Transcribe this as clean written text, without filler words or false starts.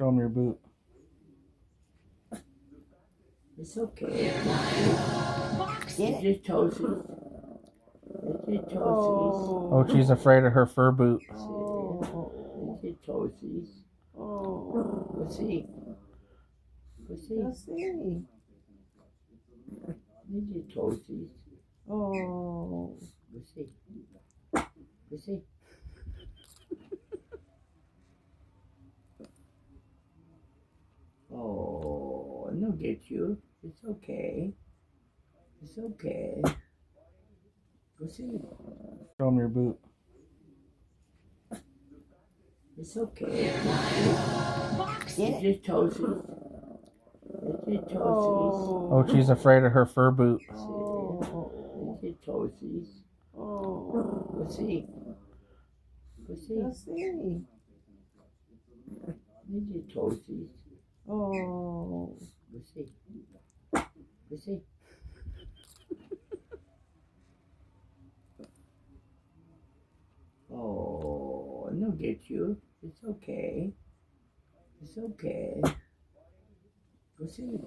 Show him your boot. It's okay. It's just toesies. It's just toesies. Oh, she's afraid of her fur boot. It's just toesies. Go see. Go see. Go see. It's just toesies. Oh. Go see. Go see. Oh, no get you. It's okay. It's okay. Go see. Show him your boot. It's okay. It's just toesies. It's just toesies. Oh, she's afraid of her fur boot. It's just toesies. Go see. Go see. Go see. It's just toesies. Oh. Go see. Go see. Oh, no get you. It's okay. It's okay. Go see.